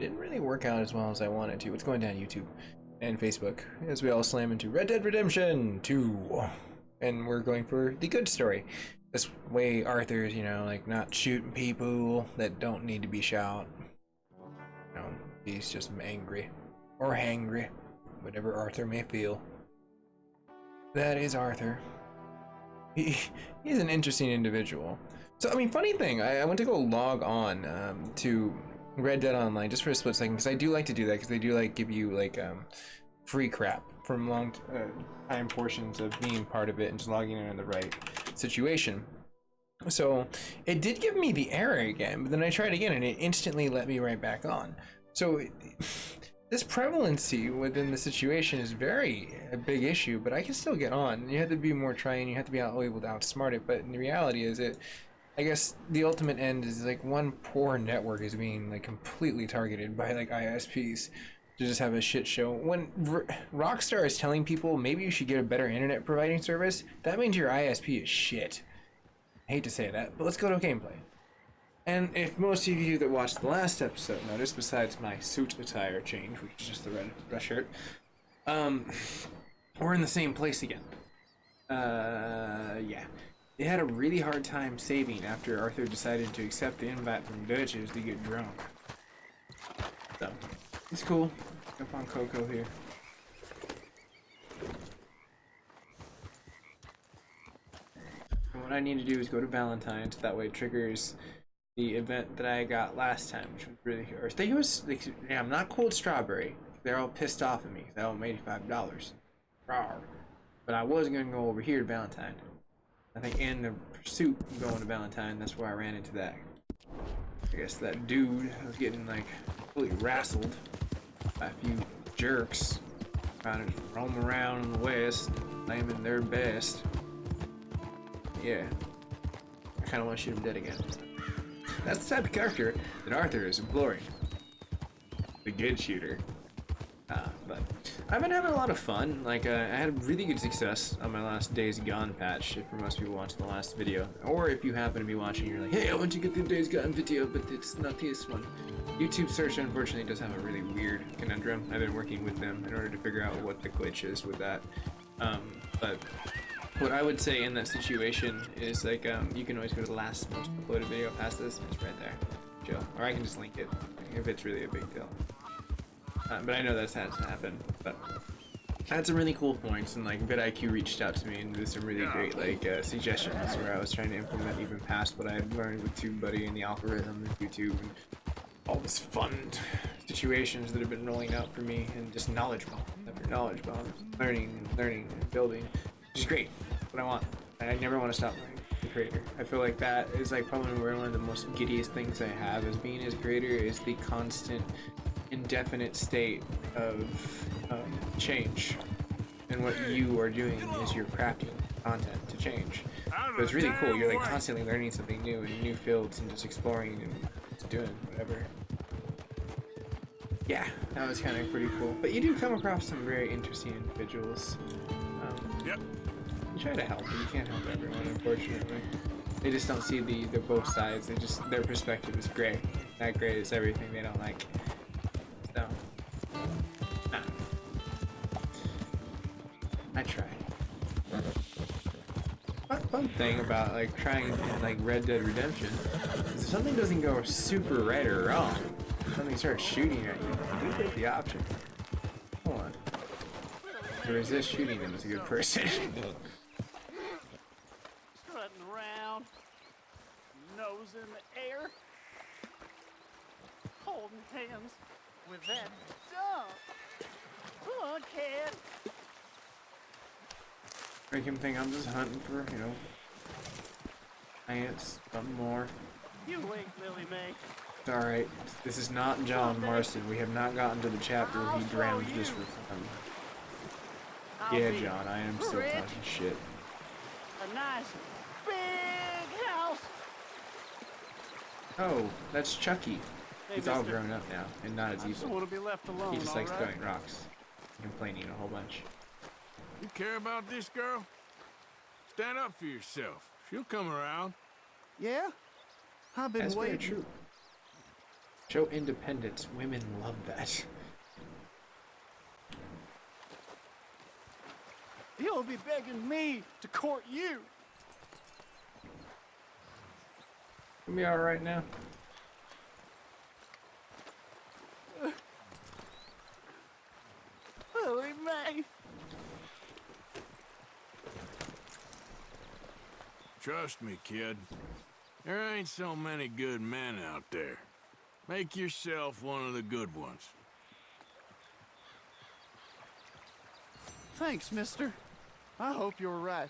didn't really work out as well as I wanted to. What's going down YouTube and Facebook as we all slam into Red Dead Redemption 2. And we're going for the good story. This way Arthur's, you know, like not shooting people that don't need to be shot. You know, he's just angry. Or hangry. Whatever Arthur may feel. That is Arthur. He's an interesting individual. So, I mean, funny thing, I went to go log on to Red Dead Online just for a split second, because I do like to do that, because they do like give you like free crap from long time portions of being part of it and just logging in the right situation. So it did give me the error again, but then I tried again and it instantly let me right back on. So this prevalency within the situation is a big issue, but I can still get on. You have to be more trying, you have to be able to outsmart it, but the reality is I guess the ultimate end is like one poor network is being like completely targeted by like ISPs to just have a shit show. When Rockstar is telling people maybe you should get a better internet providing service, that means your ISP is shit. I hate to say that, but let's go to gameplay. And if most of you that watched the last episode noticed, besides my suit attire change, which is just the red shirt, we're in the same place again. Yeah. They had a really hard time saving after Arthur decided to accept the invite from bitches to get drunk. So, it's cool. Jump on Coco here. And what I need to do is go to Valentine's, that way it triggers the event that I got last time, which was really good. I think it was, like, yeah, I'm not Cold Strawberry. They're all pissed off at me. They owe me $85. Rawr. But I was gonna go over here to Valentine. I think in the pursuit of going to Valentine, that's where I ran into that. I guess that dude was getting like completely wrestled by a few jerks trying to roam around in the West, claiming their best. Yeah, I kind of want to shoot him dead again. That's the type of character that Arthur is imploring. The good shooter. But I've been having a lot of fun. Like, I had really good success on my last Days Gone patch, if for most people watching the last video. Or if you happen to be watching, you're like, hey, I want to get the Days Gone video, but it's not this one. YouTube search, unfortunately, does have a really weird conundrum. I've been working with them in order to figure out what the glitch is with that. But what I would say in that situation is, like, you can always go to the last most uploaded video past this, and it's right there. Chill. Or I can just link it, if it's really a big deal. But I know that's had to happen. But I had some really cool points, and like vidIQ reached out to me and did some really great like suggestions where I was trying to implement even past what I had learned with TubeBuddy and the algorithm and YouTube and all this fun situations that have been rolling out for me, and just knowledge bomb after knowledge bomb, learning and building, which is great. That's what I want. I never want to stop learning. A creator. I feel like that is like probably one of the most giddiest things I have as being as a creator is the constant indefinite state of change, and what you are doing is you're crafting content to change. So it's really cool. You're like constantly learning something new in new fields and just exploring and just doing whatever. Yeah, that was kind of pretty cool. But you do come across some very interesting individuals. Yep. You try to help, but you can't help everyone, unfortunately. They just don't see the both sides. They just, their perspective is gray. That gray is everything they don't like. So, nah. I try. Fun thing about like trying like Red Dead Redemption is if something doesn't go super right or wrong, something starts shooting at you, you get the option. Hold on. To resist shooting them is a good person. Strutting around, nose in the air, holding hands with that dump. Come on, kid. Make him think I'm just hunting for, you know, ants, something more. You wink, Lily Mae. It's alright. This is not John Marston. We have not gotten to the chapter where he drowned just for fun. Yeah, John, I am still talking shit. A nice big house. Oh, that's Chucky. Hey, He's all grown up now and not as I just evil. want to be left alone. He just likes all right? throwing rocks, complaining a whole bunch. You care about this girl? Stand up for yourself. She'll come around. Yeah, I've been That's very waiting. true. Show independence. Women love that. He'll be begging me to court you. You be alright now? Well, he may. Trust me, kid. There ain't so many good men out there. Make yourself one of the good ones. Thanks, mister. I hope you're right.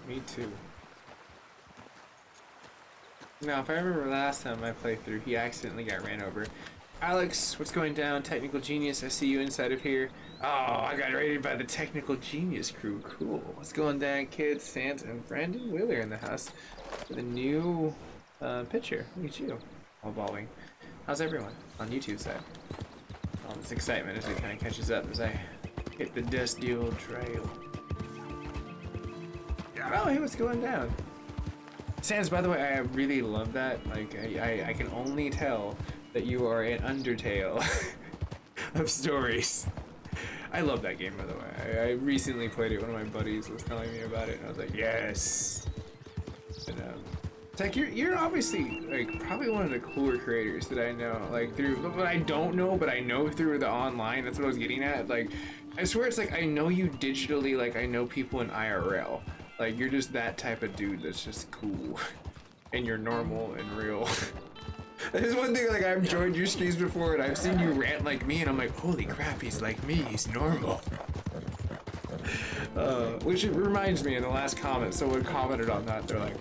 Me too. Now, if I remember last time I played through, he accidentally got ran over. Alex, what's going down? Technical Genius, I see you inside of here. Oh, I got raided by the Technical Genius crew. Cool. What's going down, kids? Sans and Brandon Wheeler in the house with a new picture. Look at you. All balling. How's everyone on YouTube side? All this excitement as it kind of catches up as I hit the dusty old trail. Oh, hey, what's going down? Sans, by the way, I really love that. Like, I can only tell that you are an Undertale of stories. I love that game, by the way. I recently played it. One of my buddies was telling me about it, and I was like, yes. And, Tech, you're obviously like probably one of the cooler creators that I know. Like through, but I don't know, but I know through the online. That's what I was getting at. Like, I swear it's like I know you digitally. Like I know people in IRL. Like you're just that type of dude that's just cool, and you're normal and real. There's one thing, like, I've joined your streams before and I've seen you rant like me and I'm like, holy crap, he's like me, he's normal. Which it reminds me, in the last comment, someone commented on that, they're like,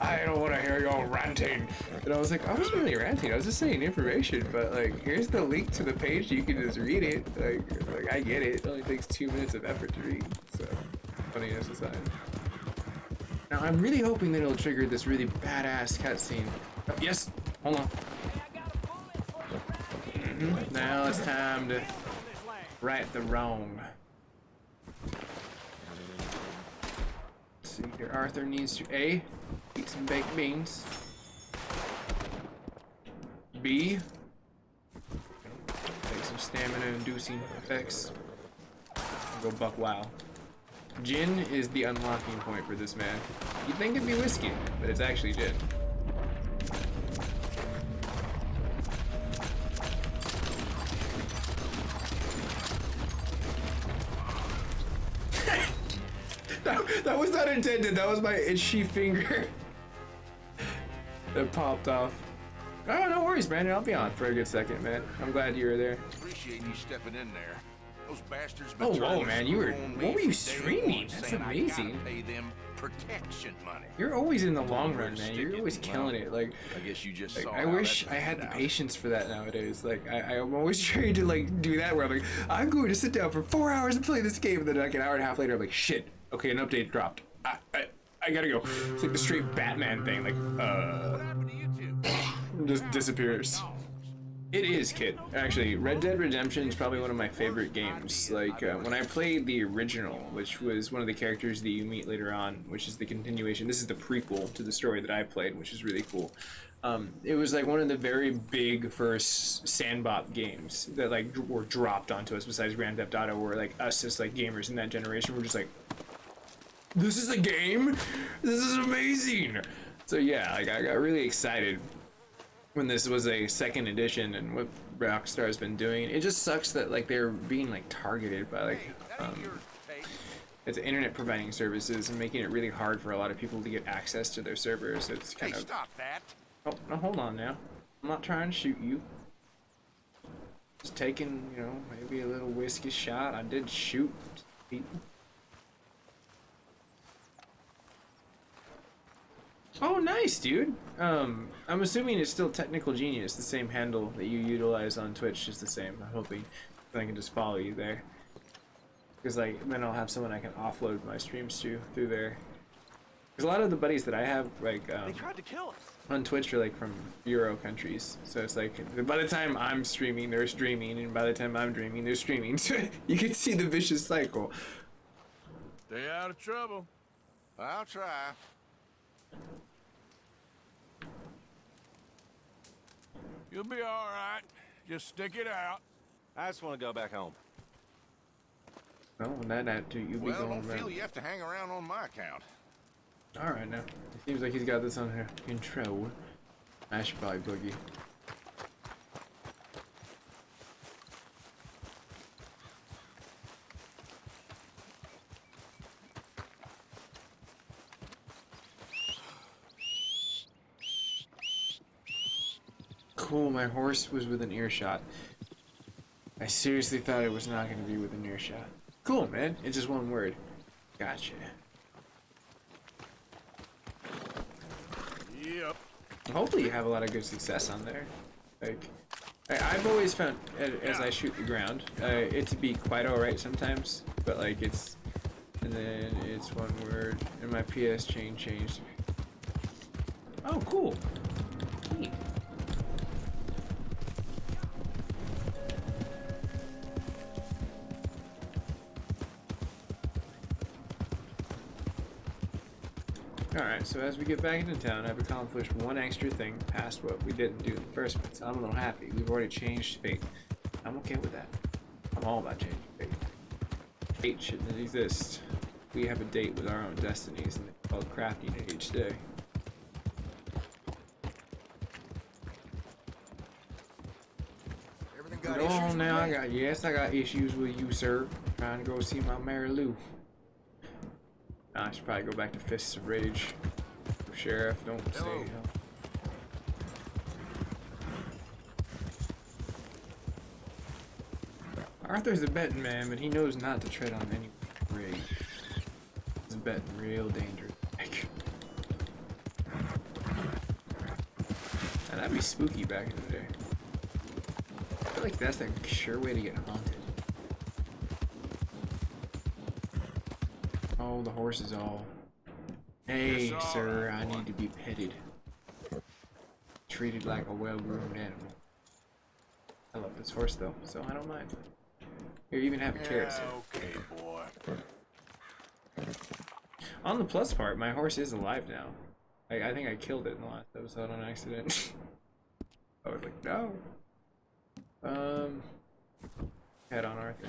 I don't want to hear y'all ranting. And I was like, I wasn't really ranting, I was just saying information, but like, here's the link to the page, you can just read it. Like I get it, it only takes 2 minutes of effort to read, so, funniness aside. Now, I'm really hoping that it'll trigger this really badass cutscene. Oh, yes! Hold on. Now it's time to right the wrong. Let's see here. Arthur needs to A, eat some baked beans. B, take some stamina inducing effects. Go buck wow. Gin is the unlocking point for this man. You'd think it'd be whiskey, but it's actually gin. That was not intended. That was my itchy finger that popped off. Oh, no worries, Brandon. I'll be on for a good second, man. I'm glad you were there. Appreciate you stepping in there. Those bastards. Oh, whoa, man. You were. What were you streaming? That's amazing. I gotta pay them protection money. You're always in the long run, man. You're always killing it. Like, I guess you just like, saw. I wish I had the patience for that nowadays. Like, I'm always trying to like do that where I'm like, I'm going to sit down for 4 hours and play this game, and then like an hour and a half later, I'm like, shit. Okay, an update dropped. I gotta go. It's like the straight Batman thing. Like, just disappears. It is, kid. Actually, Red Dead Redemption is probably one of my favorite games. Like, when I played the original, which was one of the characters that you meet later on, which is the continuation. This is the prequel to the story that I played, which is really cool. It was like one of the very big first sandbox games that like were dropped onto us besides Grand Theft Auto, where like us as like gamers in that generation were just like, this is a game? This is amazing! So yeah, like I got really excited when this was a second edition and what Rockstar has been doing. It just sucks that like they're being like targeted by like it's internet providing services and making it really hard for a lot of people to get access to their servers. It's kind of Stop that. Oh, no, hold on now. I'm not trying to shoot you. Just taking, you know, maybe a little whiskey shot. I did shoot people. Oh, nice, dude. I'm assuming it's still Technical Genius, the same handle that you utilize on Twitch is the same. I'm hoping that I can just follow you there. Because, like, then I'll have someone I can offload my streams to through there. Because a lot of the buddies that I have, like, They tried to kill us. on Twitch are, like, from Euro countries. So it's like, by the time I'm streaming, they're streaming, and by the time I'm dreaming, they're streaming. So you can see the vicious cycle. Stay out of trouble. I'll try. You'll be all right. Just stick it out. I just want to go back home. Oh, that too. You be Well, going don't around. feel you have to hang around on my account. All right, now. It seems like he's got this under control. I should probably boogie. Cool, my horse was within earshot. I seriously thought it was not going to be within earshot. Cool, man. It's just one word. Gotcha. Yep. Hopefully you have a lot of good success on there. Like, I've always found, as I shoot the ground, it to be quite alright sometimes. But, like, it's... And then it's one word, and my PS chain changed. Oh, cool. Neat. Alright, so as we get back into town, I've accomplished one extra thing past what we didn't do in the first place. I'm a little happy. We've already changed fate. I'm okay with that. I'm all about changing fate. Fate shouldn't exist. We have a date with our own destinies, and it's called crafting it each day. Everything got Go on issues now, with me? I got issues with you, sir. Trying to go see my Mary Lou. I should probably go back to Fists of Rage. Sheriff, don't say Hello. hell. Arthur's a betting man, but he knows not to tread on any grave. He's betting real dangerous. And that'd be spooky back in the day. I feel like that's the sure way to get haunted. Oh, the horse is all. Hey, Yes, sir, I alright, boy. need to be petted. Treated like a well-groomed animal. I love this horse though, so I don't mind. Here, even have a carrot, sir. Okay, boy. On the plus part, my horse is alive now. I think I killed it in the last episode on accident. I was like, no. Head on Arthur.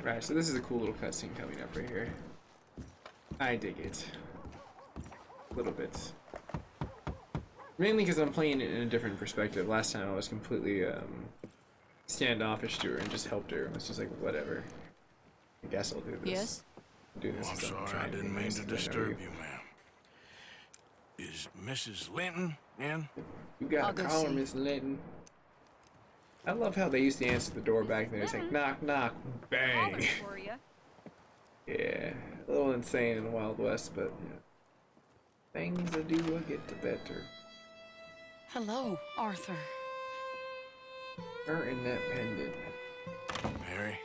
Right, so this is a cool little cutscene coming up right here. I dig it. A little bit. Mainly because I'm playing it in a different perspective. Last time I was completely standoffish to her and just helped her. It was just like, whatever. I guess I'll do this. Yes? Do this Oh, I'm as I'm sorry, I trying to be didn't mean nice to and I know disturb you. you, ma'am. Is Mrs. Linton in? You I'll gotta go call her, see. Miss Linton. I love how they used to answer the door back then. It's like, knock, knock, bang. Holler for you. Yeah, a little insane in the Wild West, but yeah. Things I do, I get the better. Hello, Arthur. Her and that pendant. Mary?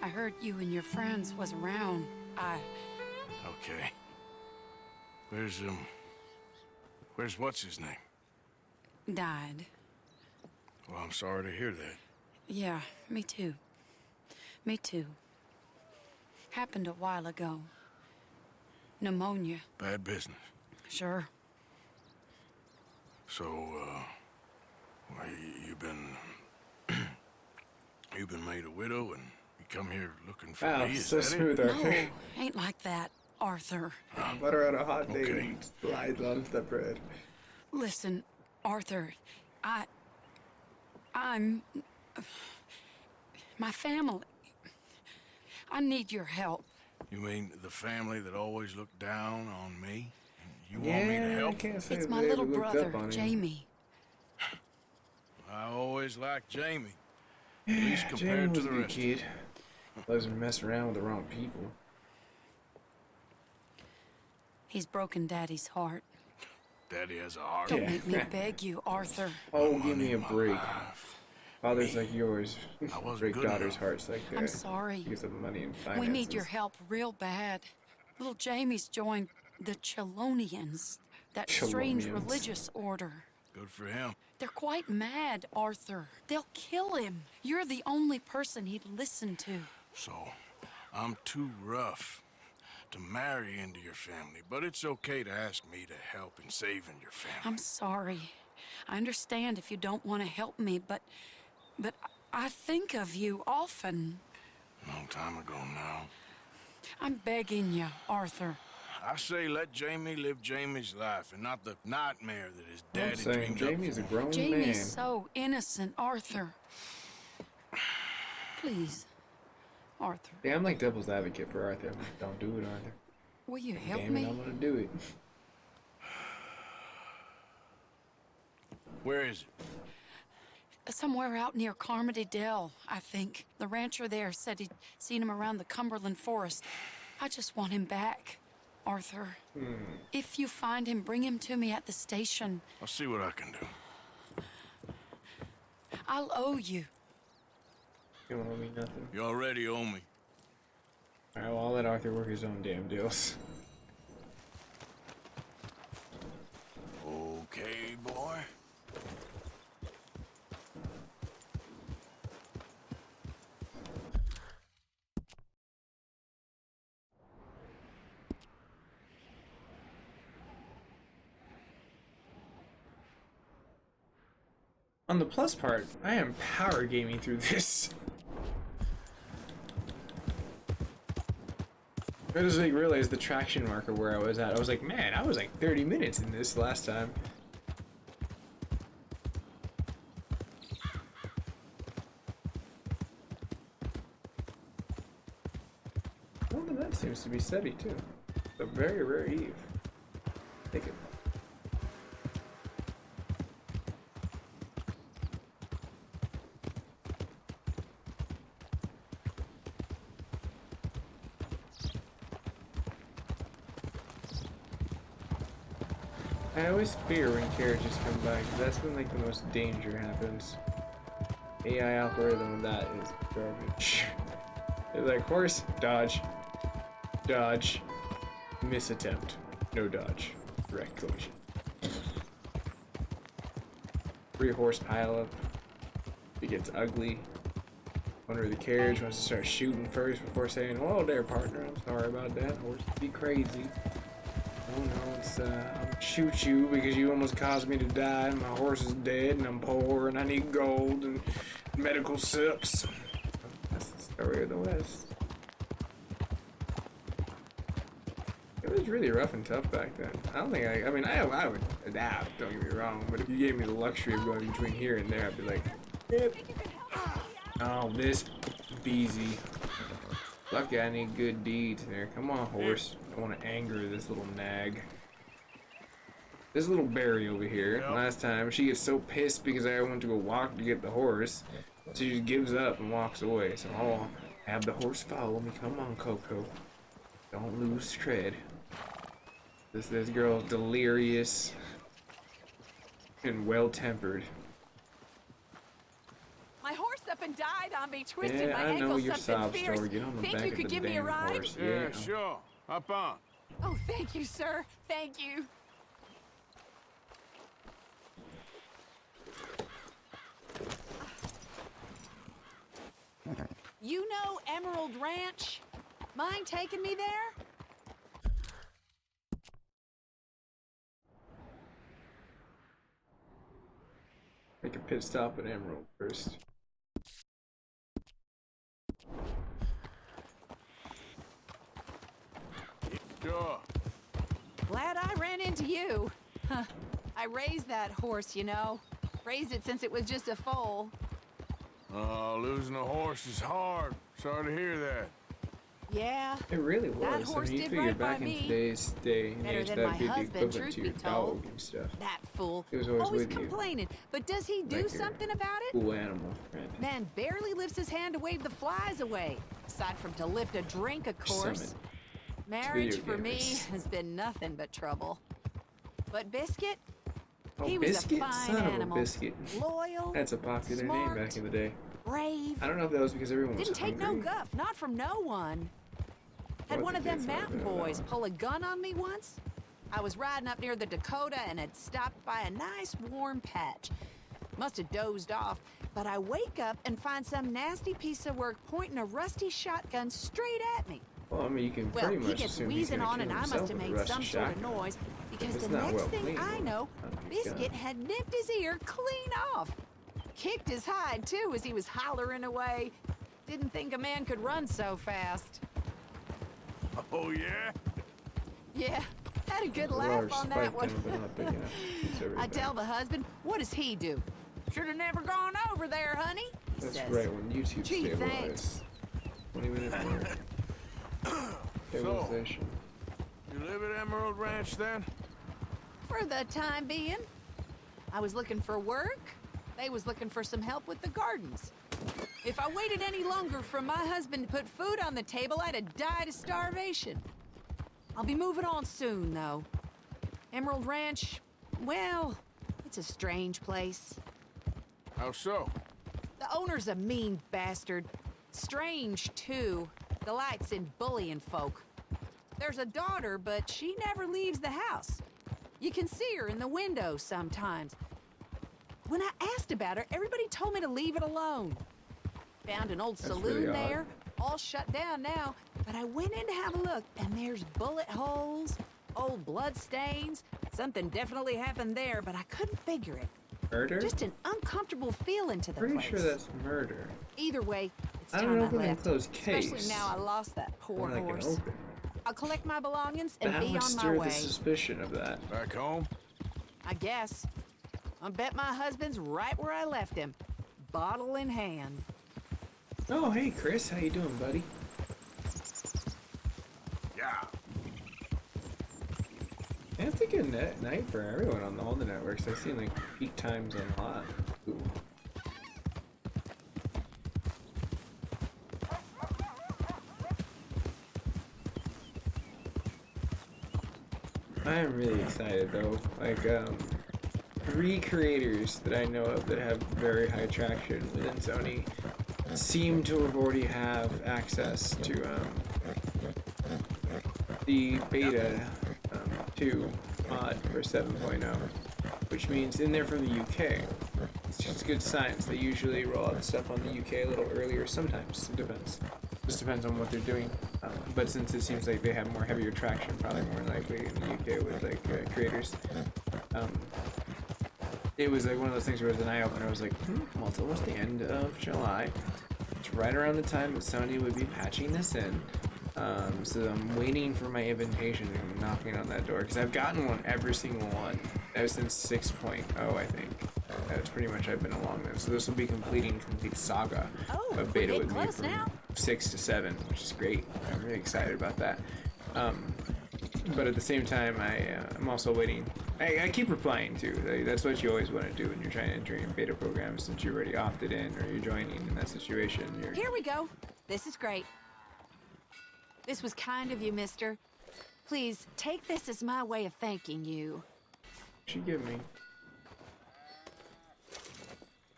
I heard you and your friends was around. Okay. Where's what's his name? Died. Well, I'm sorry to hear that. Yeah, me too. Me too. Happened a while ago. Pneumonia. Bad business. Sure. So, well, you've been made a widow and you come here looking for Wow, me, is so that smooth, it? No, Arthur. ain't like that, Arthur. Butter on a hot day Okay. and slides on the bread. Listen, Arthur, I'm... My family. I need your help. You mean the family that always looked down on me? You want me to I help? can't say It's that my they little ever looked brother, up on him. Jamie. I always liked Jamie. At least Jamie compared to was a the good rest. kid. Doesn't mess around with the wrong people. He's broken Daddy's heart. Daddy has a heart. Don't Yeah. make me beg you, Arthur. Oh, give me a My break. life. Fathers like yours I wasn't break good daughters' enough. hearts like that. I'm sorry. Because of money and finances. We need your help real bad. Little Jamie's joined the Chelonians. that strange Shalom-ians. religious order. Good for him. They're quite mad, Arthur. They'll kill him. You're the only person he'd listen to. So, I'm too rough to marry into your family, but it's okay to ask me to help in saving your family. I'm sorry. I understand if you don't want to help me, but I think of you often. Long time ago now. I'm begging you, Arthur. I say let Jamie live Jamie's life and not the nightmare that his I'm daddy saying dreamed Jamie's a up for him. grown Jamie's man. so innocent, Arthur. Please, Arthur, Yeah, I'm like devil's advocate for Arthur. I'm like, don't do it, Arthur. will you help Damn it, me? I'm gonna do it. Where is it? Somewhere out near Carmody Dell, I think. The rancher there said he'd seen him around the Cumberland Forest. I just want him back, Arthur. If you find him, bring him to me at the station. I'll see what I can do. I'll owe you. You don't owe me nothing. You already owe me. Alright, well, I'll let Arthur work his own damn deals. Okay, boy. On the plus part, I am power gaming through this. I just like realized the traction marker where I was at. I was like, man, I was like 30 minutes in this last time. Well, the map seems to be steady too. It's a very rare Eve. Take it. I always fear when carriages come by, because that's when like the most danger happens. AI algorithm of that is garbage. It's like horse, dodge, dodge, miss attempt, no dodge, direct collision. 3-horse pile up. It gets ugly. Wonder the carriage wants to start shooting first before saying, "Hello there, partner. I'm sorry about that. Horse be crazy. Oh no, it's I'm gonna shoot you because you almost caused me to die and my horse is dead and I'm poor and I need gold and medical sucks." That's the story of the West. It was really rough and tough back then. I don't think I mean, I would adapt, don't get me wrong, but if you gave me the luxury of going between here and there, I'd be like, yep. Oh, this Beezy. Lucky I need good deeds there. Come on, horse. I want to anger this little nag. This little Barry over here, last time, she gets so pissed because I went to go walk to get the horse. She just gives up and walks away. So I'll have the horse follow me. Come on, Coco. Don't lose tread. This girl's delirious and well-tempered. My horse up and died on me, twisted Yeah, my I ankle know your something sob fierce. story. Get on the Think back you of could the give me a damn ride? horse. Yeah, sure. Hop on. Oh, thank you, sir. Thank you. You know Emerald Ranch? Mind taking me there? Make a pit stop at Emerald first. Sure. Glad I ran into you. Huh. I raised that horse, you know. Raised it since it was just a foal. Oh, losing a horse is hard. Sorry to hear that. Yeah. It really That was. I horse mean, you did figure right by back in me. today's day and Better age, than that'd my be the husband, equivalent truth to be your told. dog and stuff. That fool. He was always with you. complaining. But does he do Like your something about it? Cool animal friend. Man barely lifts his hand to wave the flies away. Aside from to lift a drink, of course. Summit. Marriage video for me gamers. has been nothing but trouble. But Biscuit, Oh, he was Biscuit? a fine Son animal. of a biscuit. Loyal, That's a popular smart, name back in the day. brave. I don't know if that was because everyone was Didn't take no hungry. guff, not from no one. Had What one the of them kids like mountain that, boys though. pull a gun on me once. I was riding up near the Dakota and had stopped by a nice warm patch. Must have dozed off, but I wake up and find some nasty piece of work pointing a rusty shotgun straight at me. Well, I mean, you can Well, pretty he much gets assume he's wheezing gonna on, kill and I himself must have with a made rusty some sort of shotgun. noise, because It's the not next well thing cleaned, I know, oh my Biscuit God. had nipped his ear clean off. Kicked his hide, too, as he was hollering away. Didn't think a man could run so fast. Oh, yeah? Yeah, had a good A laugh large on spike that one. down, but not big enough. It's I everything. tell the husband, what does he do? Should have never gone over there, honey, he That's says. right, when YouTube Gee, stabilizes. thanks. 20 minutes more. Stabilization. You live at Emerald Ranch, then? For the time being. I was looking for work. They was looking for some help with the gardens. If I waited any longer for my husband to put food on the table, I'd have died of starvation. I'll be moving on soon, though. Emerald Ranch, well, it's a strange place. How so? The owner's a mean bastard. Strange, too. Delights in bullying folk. There's a daughter, but she never leaves the house. You can see her in the window sometimes. When I asked about her, everybody told me to leave it alone. Found an old That's saloon really odd. there, all shut down now, but I went in to have a look, and there's bullet holes, old blood stains. Something definitely happened there, but I couldn't figure it. Murder? Just an uncomfortable feeling to the Pretty place. sure that's murder. Either way, it's I time don't I open and left. close case. Especially now I lost that poor When I can horse. open. I'll collect my belongings and That be would on my stir way. the suspicion of that. Back home? I guess. I bet my husband's right where I left him, bottle in hand. Oh, hey Chris, how you doing, buddy? Yeah. Yeah, it's a good night for everyone on all the networks. I've seen like peak times on a lot. Ooh. I am really excited though. Like, 3 creators that I know of that have very high traction within Sony seem to have already have access to the beta 2 mod for 7.0, which means, and they're from the UK. It's just good signs. They usually roll out stuff on the UK a little earlier. Sometimes it depends. Just depends on what they're doing. But since it seems like they have more heavier traction, probably more likely in the UK with like creators. It was like one of those things where it was an eye opener. I was like, well, it's almost the end of July. It's right around the time that Sony would be patching this in. So I'm waiting for my invitation and I'm knocking on that door because I've gotten one every single one ever since 6.0, I think. That's pretty much I've been along there. So this will be complete saga Oh, of we're beta getting with me close from now. 6 to 7, which is great. I'm really excited about that. But at the same time, I'm also waiting. I keep replying too. That's what you always want to do when you're trying to enter your beta program, since you're already opted in or you're joining in that situation. Here we go. This is great. This was kind of you, mister. Please, take this as my way of thanking you. Should give me.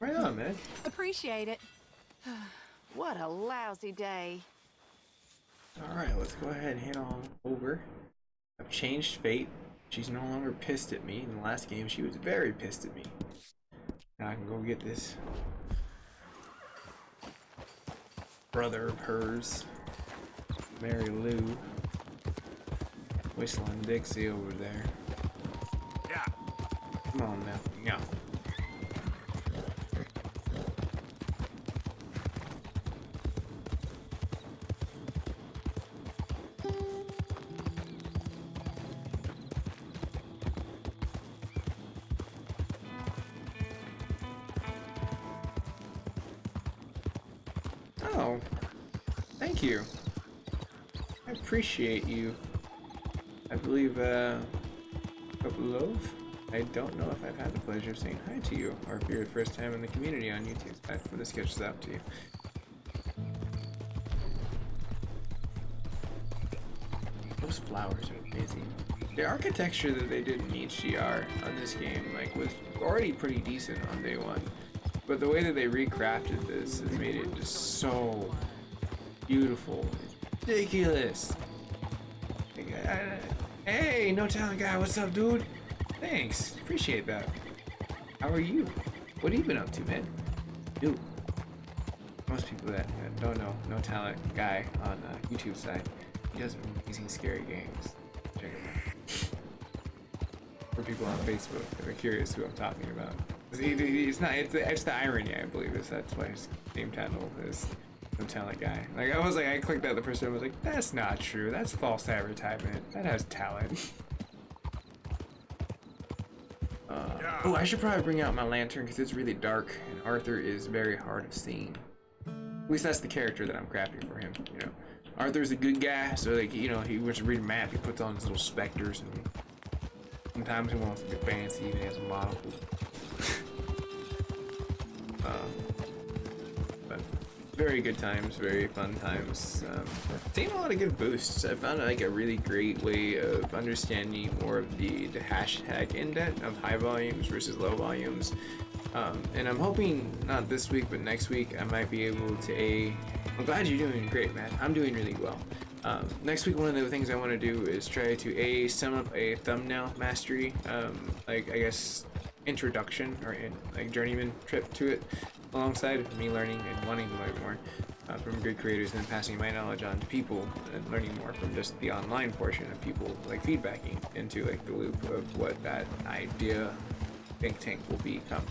Right on, man. Appreciate it. What a lousy day. Alright, let's go ahead and head on over. I've changed fate. She's no longer pissed at me. In the last game, she was very pissed at me. Now I can go get this brother of hers, Mary Lou, whistling Dixie over there. Yeah. Come on now. Yeah. Oh, thank you. I appreciate you. I believe, Love? I don't know if I've had the pleasure of saying hi to you, or if you're the first time in the community on YouTube. I want to sketch this out to you. Those flowers are amazing. The architecture that they did in HDR on this game, like, was already pretty decent on day one. But the way that they recrafted this has made it just so beautiful. It's ridiculous. Hey, no talent guy, what's up, dude? Thanks, appreciate that. How are you? What have you been up to, man? Dude, most people that don't know no talent guy on YouTube side, he does amazing scary games. Check it out. For people on Facebook that are curious who I'm talking about. It's not. It's the irony, I believe. That's why his name title is no talent guy. Like I clicked that the first time. I was like, that's not true. That's false advertisement. That has talent. Oh, I should probably bring out my lantern because it's really dark and Arthur is very hard of seeing. At least that's the character that I'm crafting for him. You know, Arthur's a good guy, so like he wants to read a map. He puts on his little specters, and sometimes he wants to be fancy and he has a monocle. But very good times, very fun times. Taking a lot of good boosts. I found like a really great way of understanding more of the hashtag indent of high volumes versus low volumes. And I'm hoping not this week, but next week I might be able to I'm glad you're doing great, man. I'm doing really well. Next week, one of the things I want to do is try to sum up a thumbnail mastery, like I guess introduction or like journeyman trip to it, alongside me learning and wanting to learn more from good creators, and then passing my knowledge on to people and learning more from just the online portion of people like feedbacking into like the loop of what that idea think tank will become.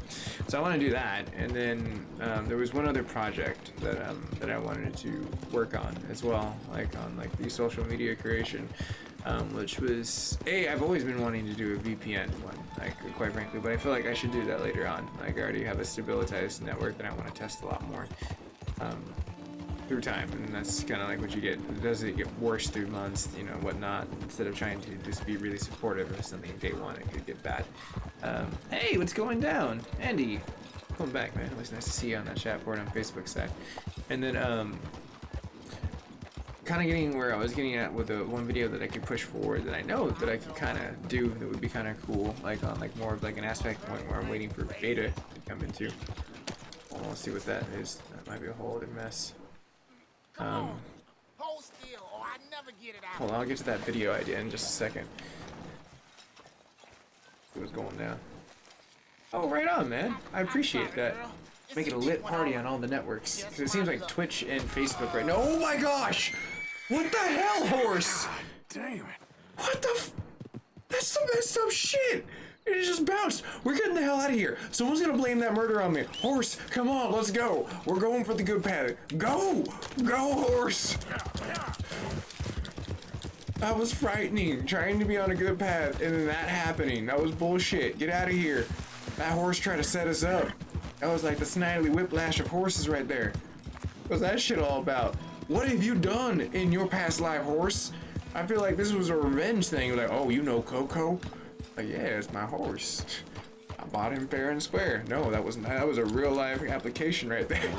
So I want to do that, and then there was one other project that I wanted to work on as well, like on like the social media creation, which was I've always been wanting to do a VPN one, like quite frankly, but I feel like I should do that later on. Like I already have a stabilized network that I want to test a lot more through time, and that's kind of like what you get. Does it get worse through months, you know, whatnot, instead of trying to just be really supportive of something day one, it could get bad. Hey, what's going down? Andy, welcome back, man. It was nice to see you on that chat board on Facebook side. And then kind of getting where I was getting at with the one video that I could push forward that I know that I could kind of do that would be kind of cool, like on like more of like an aspect point where I'm waiting for beta to come into. Well, let's see what that is. That might be a whole other mess. Hold still, or I never get it out. Hold on, I'll get to that video idea in just a second. It was going down. Oh, right on, man. I appreciate that. Make it a lit party on all the networks. Because it seems like Twitch and Facebook right now. Oh my gosh! What the hell, horse? Damn it. What the That's some messed up shit! It just bounced. We're getting the hell out of here. Someone's gonna blame that murder on me. Horse, come on, let's go. We're going for the good path. Go! Go, horse! That was frightening. Trying to be on a good path and then that happening. That was bullshit. Get out of here. That horse tried to set us up. That was like the snidely whiplash of horses right there. What's that shit all about? What have you done in your past life, horse? I feel like this was a revenge thing. Like, oh, you know Coco? Like, yeah, it's my horse. I bought him fair and square. No, that was a real life application right there.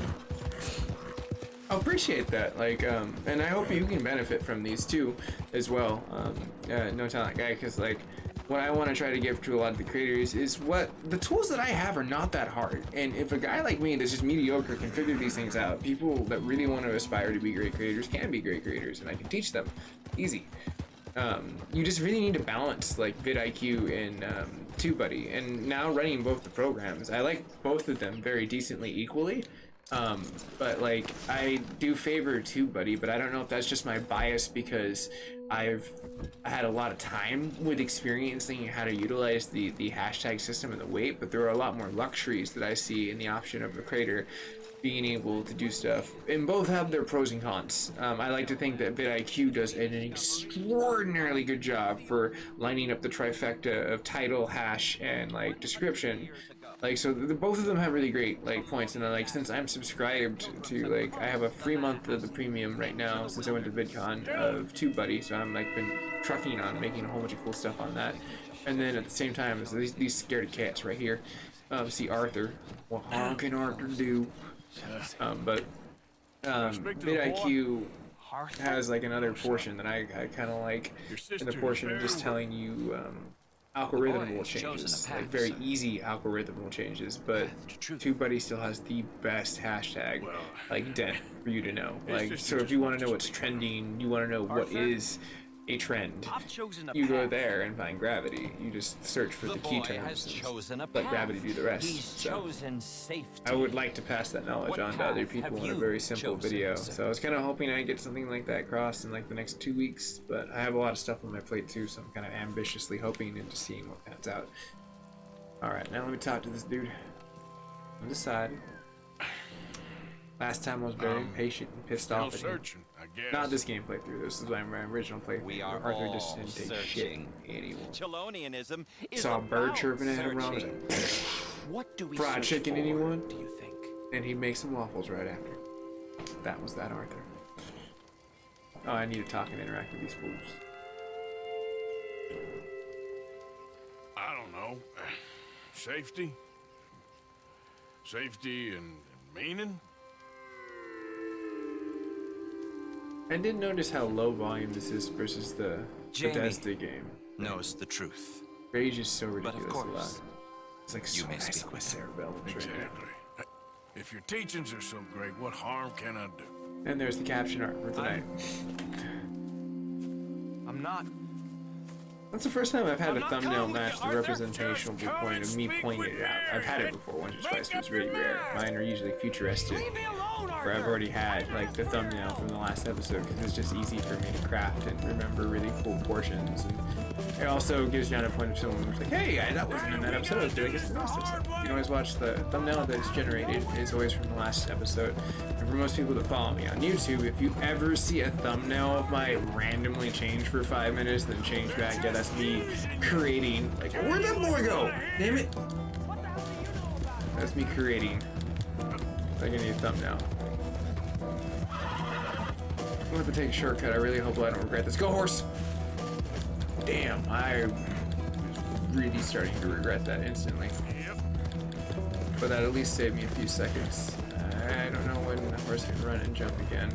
I appreciate that. Like, and I hope you can benefit from these too, as well. No talent guy, because like, what I want to try to give to a lot of the creators is what the tools that I have are not that hard. And if a guy like me that's just mediocre can figure these things out, people that really want to aspire to be great creators can be great creators, and I can teach them. Easy. You just really need to balance like vidIQ and TubeBuddy, and now running both the programs, I like both of them very decently equally. But like I do favor TubeBuddy, but I don't know if that's just my bias because I've had a lot of time with experiencing how to utilize the hashtag system and the weight, but there are a lot more luxuries that I see in the option of a creator being able to do stuff, and both have their pros and cons. I like to think that vidIQ does an extraordinarily good job for lining up the trifecta of title, hash, and like description. Like, so both of them have really great like points, and like since I'm subscribed to like I have a free month of the premium right now since I went to VidCon of TubeBuddy, so I'm like been trucking on making a whole bunch of cool stuff on that. And then at the same time, so these scaredy cats right here, see Arthur. What can Arthur do? But vidIQ has like another portion that I kind of like, in the portion of just telling you algorithmical changes, like very easy algorithmical changes, but TubeBuddy still has the best hashtag like dent for you to know. Like, so if you want to know what's trending, you want to know what is a trend. I've chosen a You go path. there and find gravity. You just search for the key boy terms has and chosen a let path. gravity do the rest. He's So chosen safety. I would like to pass that knowledge What on to other path people have in a you very simple chosen, video. sir? So I was kind of hoping I'd get something like that crossed in like the next 2 weeks, but I have a lot of stuff on my plate too, so I'm kind of ambitiously hoping and just seeing what pans out. All right, now let me talk to this dude on the side. Last time I was very impatient and pissed Still off at him. searching, I guess. Not this game playthrough. This is my original playthrough. We are where Arthur all just didn't take shit searching. from anyone. Chelonianism is Saw a bird about chirping at him. I was searching. like, What do we fried search chicken, for, anyone? do you think? and he'd make some waffles right after. That was that Arthur. Oh, I need to talk and interact with these fools. I don't know. Safety? Safety and meaning? I did notice how low volume this is versus the Jamie Bethesda game. knows the truth. Rage is so But of ridiculously loud. course, It's like you so may nice speak with with Sarah Velvet right there. Exactly. If your teachings are so great, what harm can I do? And there's the caption art for tonight. I'm not. That's the first time I've had I'm a not thumbnail coming with match you, the Arthur. representational Just come point and of me speak pointing with it out. me I've had it and before once or make twice, but it's up really your rare. mind. Mine are usually futuristic, Leave me alone, Arthur. where I've already had like the thumbnail from the last episode because it's just easy for me to craft and remember really cool portions. And it also gives you an point of someone who's like, hey, that wasn't in that episode. I was doing it in the last episode. You can always watch the thumbnail that's generated is always from the last episode. And for most people that follow me on YouTube, if you ever see a thumbnail of mine randomly change for 5 minutes, then change back, yeah, that's me creating. Like, where'd that boy go? Damn it! That's me creating like a new thumbnail. I'm gonna have to take a shortcut. I really hope I don't regret this. Go, horse! Damn, I'm really starting to regret that instantly. Yep. But that at least saved me a few seconds. I don't know when the horse can run and jump again.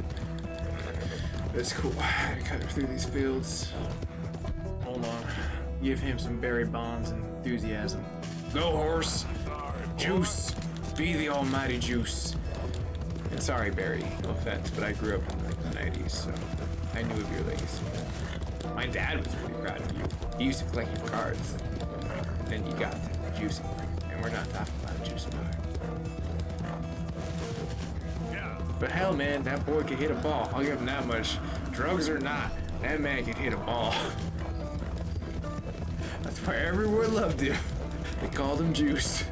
But it's cool. I gotta cut through these fields. Hold on. Give him some Barry Bonds and enthusiasm. Go, horse! Juice! Be the almighty juice! And sorry, Barry, no offense, but I grew up in like the 90s, so I knew of your legacy. My dad was really proud of you. He used to collect your cards. Then you got to juicing. And we're not talking about juicing. Yeah. But hell, man, that boy could hit a ball. I'll give him that much. Drugs or not, that man could hit a ball. That's why everyone loved him. They called him Juice.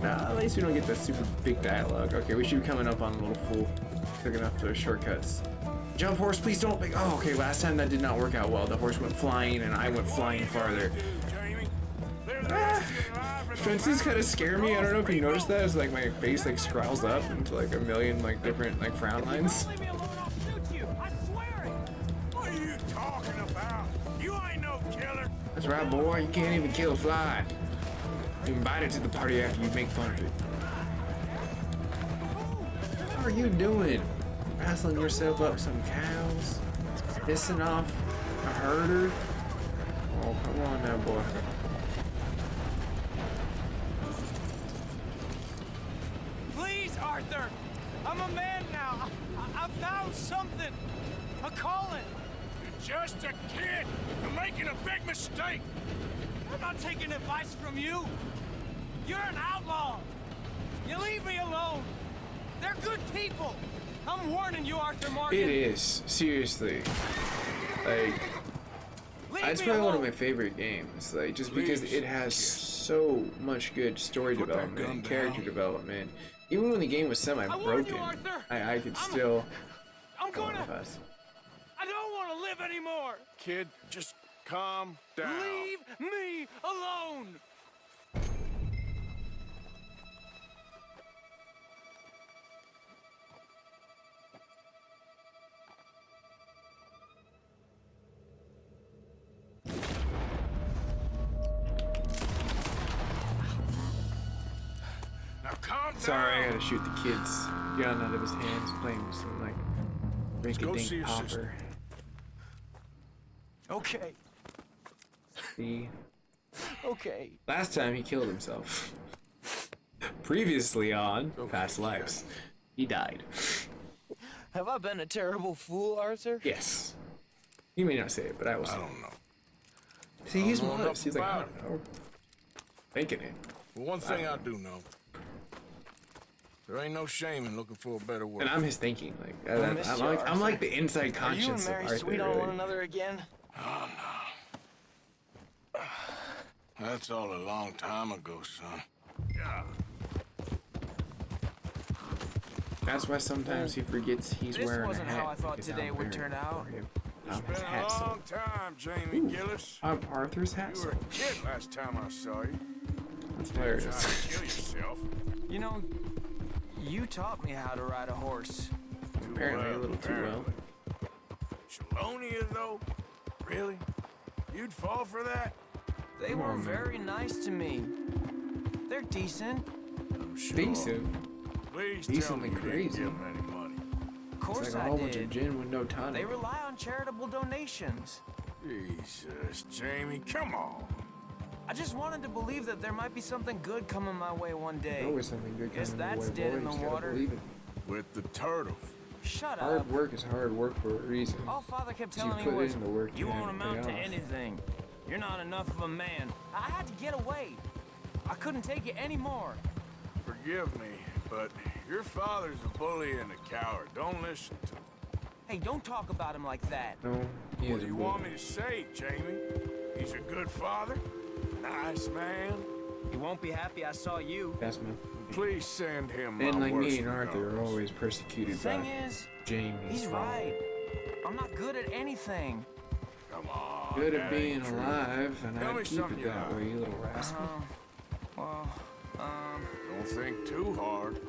Nah, at least we don't get that super big dialogue. Okay, we should be coming up on a little fool. Took enough of those shortcuts. Jump, horse, please don't. Oh, okay, last time that did not work out well. The horse went flying and I went flying farther. Jamie, there's a Ah, rescue alive in the fences kind of scare me. I don't know if you noticed that. It's like my face like scrawls up into like a million like different like frown lines. Leave me alone, I'll shoot you. I swear it. What are you talking about? You ain't no killer. That's right, boy. You can't even kill a fly. You invite it to the party after you make fun of it. What are you doing? Wrestling yourself up some cows? Pissing off a herder? Oh, come on now, boy. Please, Arthur. I'm a man now. I found something. A calling. You're just a kid. You're making a big mistake. I'm not taking advice from you. You're an outlaw. You leave me alone. They're good people. I'm warning you, Arthur Morgan. It is. Seriously. Like, Leave it's me probably one of alone. my favorite games. Like, just because Please, it has so much good story Put that development gun and character down. development. Even when the game was warned semi-broken, you, Arthur. I could still I'm go on gonna. fast. I don't want to live anymore. Kid, just calm down. Leave me alone. Now calm down. Sorry, I gotta shoot the kid's gun out of his hands, playing with some like go see rinky-dink your popper. sister. Okay. See, Okay. last time he killed himself. Previously on Past Lives, he died. Have I been a terrible fool, Arthur? Yes. You may not say it, but I will say I it. don't know. See, he's I don't know modest. He's like, I enough don't know. Thinking it. But one thing I do know. There ain't no shame in looking for a better world. And I'm his thinking. Like, miss I'm you, like, I'm Arthur. like the inside Are you and conscience of Mary Arthur. sweet on really. one another again? Oh, no. That's all a long time ago, son. Yeah. That's why sometimes he forgets he's This wearing wasn't a hat. how I thought because today I'm would wearing turn out. for him. It's His been a hat long so. time, Jamie Gillis. I'm Arthur's hat. You So. were a kid last time I saw you. That's Trying hilarious. to kill yourself. You know, you taught me how to ride a horse. Too Apparently a little too well. apparently. Chelonia, though? Really? You'd fall for that? They Come were on, man. very nice to me. They're decent. I'm sure. Decent. Please Decently tell me crazy. you didn't give them any money. Of It's course like a I whole bunch of did. gin with no tonic. They rely on charitable donations. Jesus, Jamie, come on. I just wanted to believe that there might be something good coming my way one day. There's always something good Guess coming your that's way, dead boy. in You the just gotta water. believe it. With the turtles. Shut up. Hard work is hard work for a reason. All Father kept You telling me put was, in the work, you you won't have to amount to pay off." anything. You're not enough of a man. I had to get away. I couldn't take it anymore. Forgive me, but your father's a bully and a coward. Don't listen to him. Hey, don't talk about him like that. No, he What is do a you bully. want me to say, Jamie? He's a good father, nice man. He won't be happy I saw you. That's my. Please send him Men my like worst me and Arthur are regards. always The persecuted thing by is, Jamie's he's father. right. I'm not good at anything. Come on. Good at that being ain't true. alive, and Tell me I'd keep something it you that like. way, you little rascal. Well, Don't think too hard.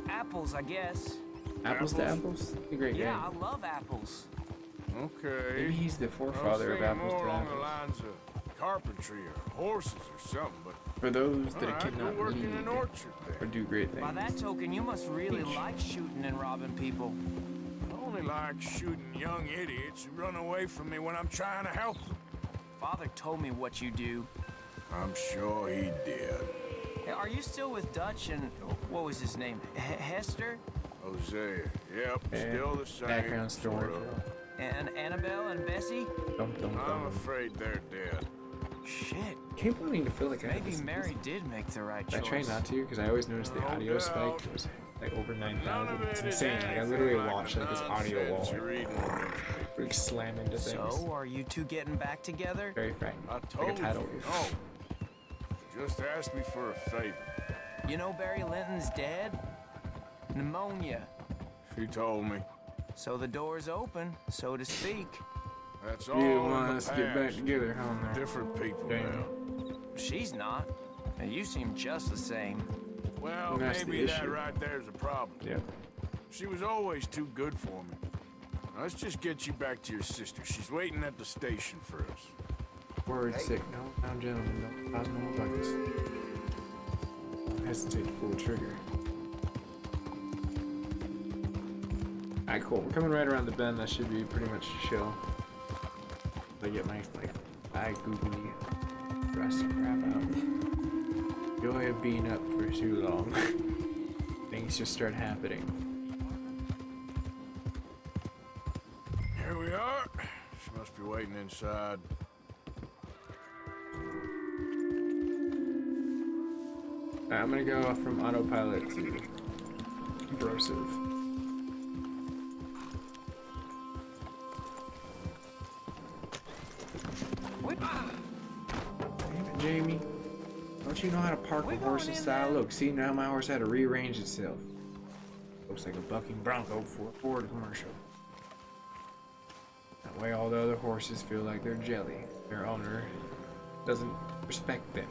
apples, I guess. Apples to apples? apples? A great Yeah, game. I love apples. Okay. Maybe he's the I was forefather of thinking apples more to along the apples. lines of carpentry or horses or something, but For those that I cannot go work lead in an orchard or there. do great things. By that token, you must really Peach. like shooting and robbing people. I only like shooting young idiots who run away from me when I'm trying to help them. Father told me what you do. I'm sure he did. Hey, are you still with Dutch and what was his name? Hester? Hosea, yep, Eh, still the same. Background story. sort of. And Annabelle and Bessie? Dum, dum, I'm dum. afraid they're dead. Shit. Keep wanting to feel like I had Maybe this- Mary did make the right I choice. try not to because I always notice the No audio doubt. spike was like over None 9,000. of It's it is insane. Like I anything literally like watched the like this audio wall nonsense you read in the newspaper. like slam into things. So, are you two getting back together? Very frank. I Like told a tidal you, wave. no. Just ask me for a favor. You know Barry Linton's dead? Pneumonia. She told me. So the door's open, so to speak. That's You all didn't in want the us to get back past. together, huh? man? Different people Jamie. now. She's not. And you seem just the same. Well, That's the maybe that issue. right there's a problem. Yep. She was always too good for me. Now, let's just get you back to your sister. She's waiting at the station for us. Word sick. No, down gentlemen. No, no buckets. Don't hesitate to pull the trigger. Alright, cool. We're coming right around the bend. That should be pretty much chill. I get my eye googly rust crap out. Joy of being up for too long. Things just start happening. Here we are. She must be waiting inside. Alright, I'm gonna go from autopilot to corrosive. Damn it, Jamie. Don't you know how to park We a horse going in in style? there? Look, see now my horse had to rearrange itself. Looks like a bucking bronco for a Ford commercial. That way all the other horses feel like they're jelly. Their owner doesn't respect them.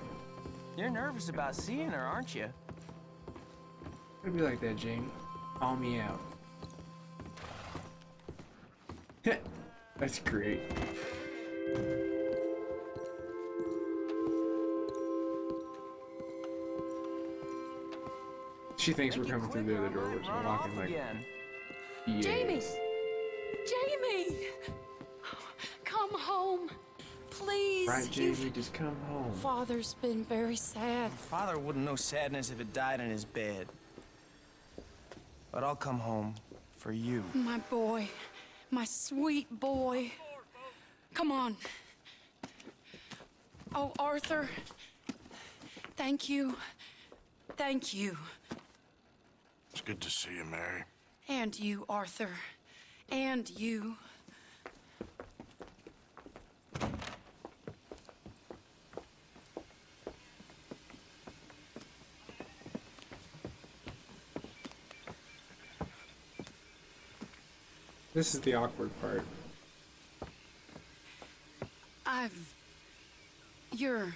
You're nervous about seeing her, aren't you? It'd be like that, Jamie. Call me out. That's great. She thinks we're Think you coming through quit the or other door, I we're might just run walking off like again. Jamie! PAs. Jamie! Come home. Please. Right, Jamie, just come home. Father's been very sad. Father wouldn't know sadness if it died in his bed. But I'll come home for you. My boy. My sweet boy. Come on. Oh, Arthur. Thank you. Thank you. It's good to see you, Mary. And you, Arthur. And you. This is the awkward part. You're...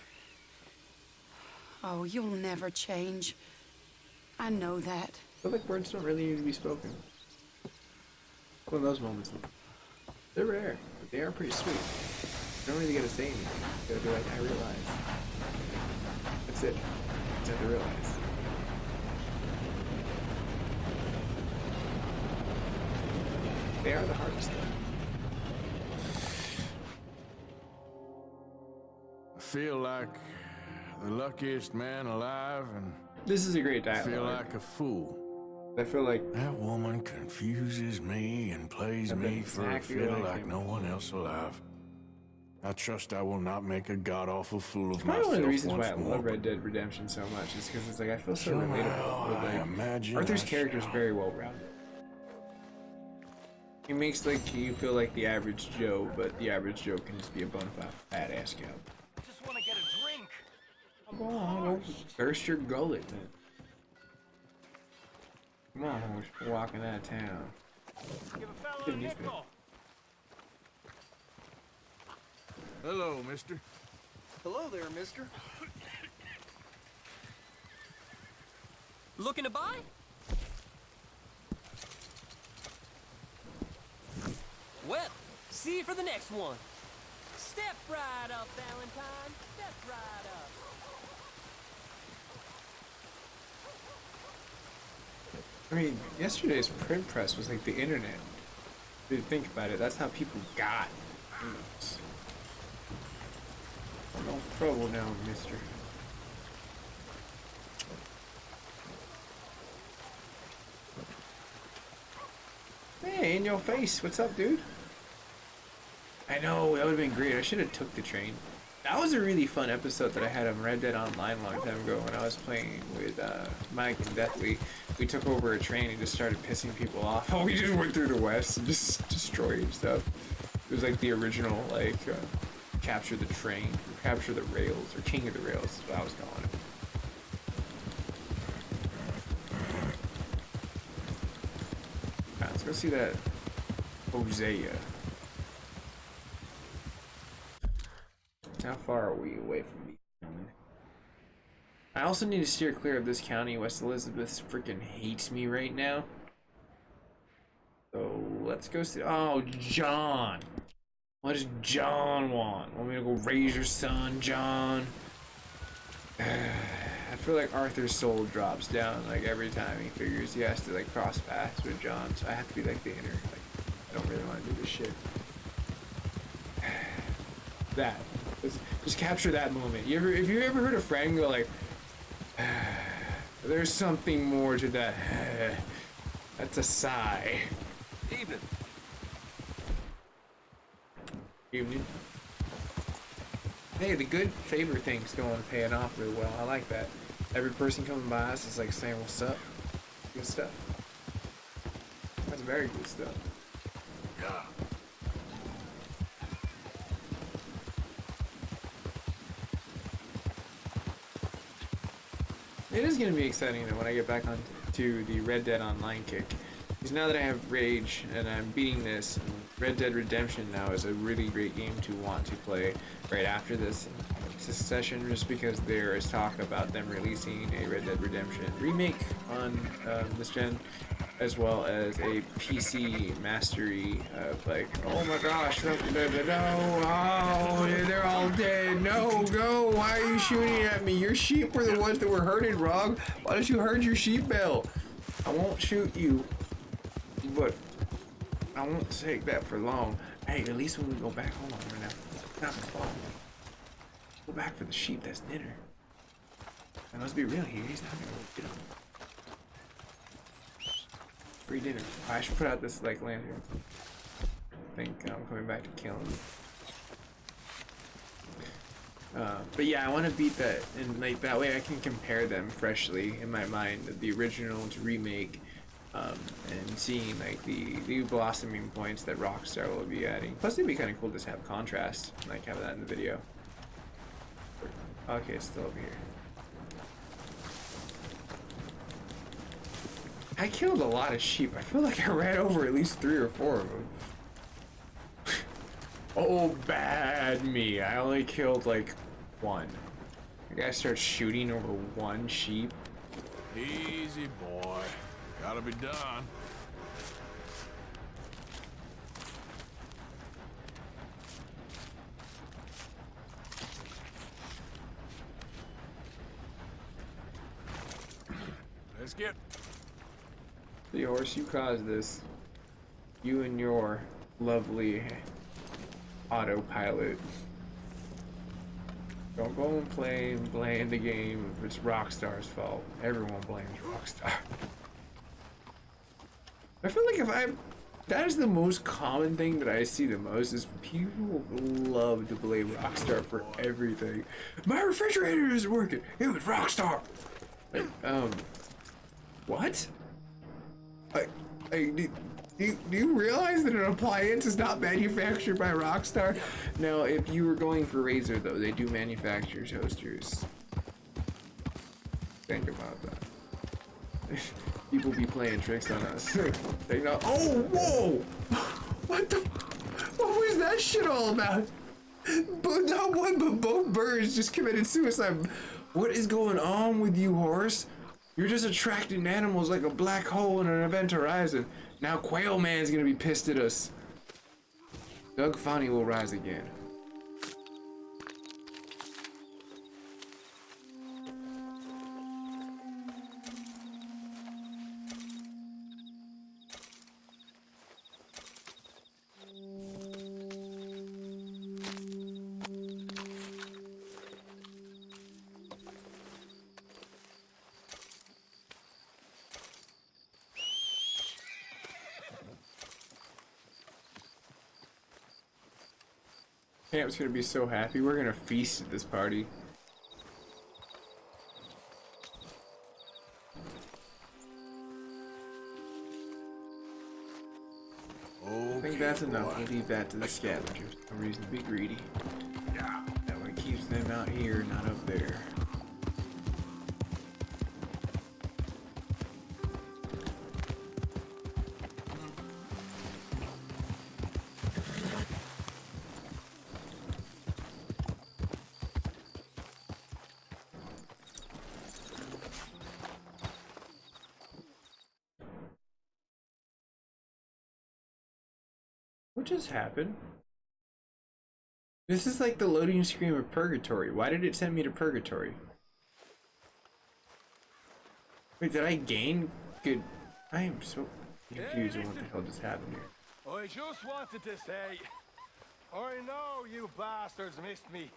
Oh, you'll never change. I know that. I feel like words don't really need to be spoken. One of those moments. They're rare, but they are pretty sweet. You don't really gotta say anything. You gotta be like, I realize. That's it. Just have to realize. They are the hardest though. I feel like the luckiest man alive, and This is a great I dialogue. feel like a fool. I feel like That woman confuses me and plays That's me for a exactly fiddle like like him. no one else alive. I trust I will not make a god-awful fool of probably myself one of the reasons why once I more. love Red Dead Redemption so much is because it's like I feel so Somehow relatable. With, I like, imagine Arthur's I character is shall. very well rounded. He makes like you feel like the average Joe, but the average Joe can just be a bona fide badass scout. Just want to get a drink. Come on, don't thirst your gullet then. Come on, we're walking out of town. Give a fellow Give a me this nickel. Hello, mister. Hello there, mister. Looking to buy? Well, see you for the next one. Step right up, Valentine. Step right up. I mean, yesterday's print press was like the internet. If you think about it, that's how people got news. No trouble now, mister. Hey, in your face. What's up, dude? I know, that would have been great. I should have took the train. That was a really fun episode that I had on Red Dead Online a long time ago when I was playing with Mike and Deathly. We took over a train and just started pissing people off. Oh, we just went through the west and just destroyed stuff. It was like the original, like, capture the train, or capture the rails, or king of the rails is what I was calling it. Alright, let's go see that Hosea. How far are we away from the county? I also need to steer clear of this county. West Elizabeth freaking hates me right now. So let's go see. Oh, John. What does John want? Want me to go raise your son, John? I feel like Arthur's soul drops down like every time he figures he has to like cross paths with John. So I have to be like the inner. Like, I don't really want to do this shit. That. Just capture that moment. If you ever heard a friend go like, there's something more to that. That's a sigh. Evening. Evening. Hey, the good favor thing's going paying off really well. I like that. Every person coming by us is like saying what's up. Good stuff. That's very good stuff. Yeah. It is going to be exciting though when I get back on to the Red Dead Online kick. Because now that I have Rage and I'm beating this, Red Dead Redemption now is a really great game to want to play right after this session, just because there is talk about them releasing a Red Dead Redemption remake on this gen, as well as a PC mastery of like, oh my gosh, no, oh, they're all dead, no, go, why are you shooting at me? Your sheep were the ones that were herded, Rog. Why don't you herd your sheep, Bell? I won't shoot you, but I won't take that for long. Hey, at least when we go back home, we're not gonna fall. Go back for the sheep, that's dinner. And let's be real here, he's not gonna go get them. free dinner. I should put out this like lantern. I think I'm coming back to kill him. But yeah, I want to beat that, and like that way I can compare them freshly in my mind, the original to remake, and seeing like the blossoming points that Rockstar will be adding. Plus, it'd be kind of cool to just have contrast, like have that in the video. Okay, it's still over here. I killed a lot of sheep. I feel like I ran over at least 3 or 4 of them. Oh, bad me. I only killed like 1. I gotta start shooting over 1 sheep. Easy, boy. Gotta be done. Let's get... The horse, you caused this. You and your lovely autopilot. Don't go and blame the game if it's Rockstar's fault. Everyone blames Rockstar. I feel like that is the most common thing that I see the most is people love to blame Rockstar for everything. My refrigerator isn't working. It was Rockstar. Like, what? Do you realize that an appliance is not manufactured by Rockstar? Now, if you were going for Razer, though, they do manufacture toasters. Think about that. People be playing tricks on us. They know. Oh, whoa! What the? What was that shit all about? But not one, but both birds just committed suicide. What is going on with you, horse? You're just attracting animals like a black hole in an event horizon. Now Quail Man's gonna be pissed at us. Doug Funny will rise again. Camp's gonna be so happy. We're gonna feast at this party. Okay, I think that's enough. boy. We'll leave that to the scavengers. No reason to be greedy. That way it keeps them out here, not up there. What just happened? This is like the loading screen of Purgatory. Why did it send me to Purgatory? Wait, did I gain good? I am so confused on what the hell just happened here. I just wanted to say, I know you bastards missed me.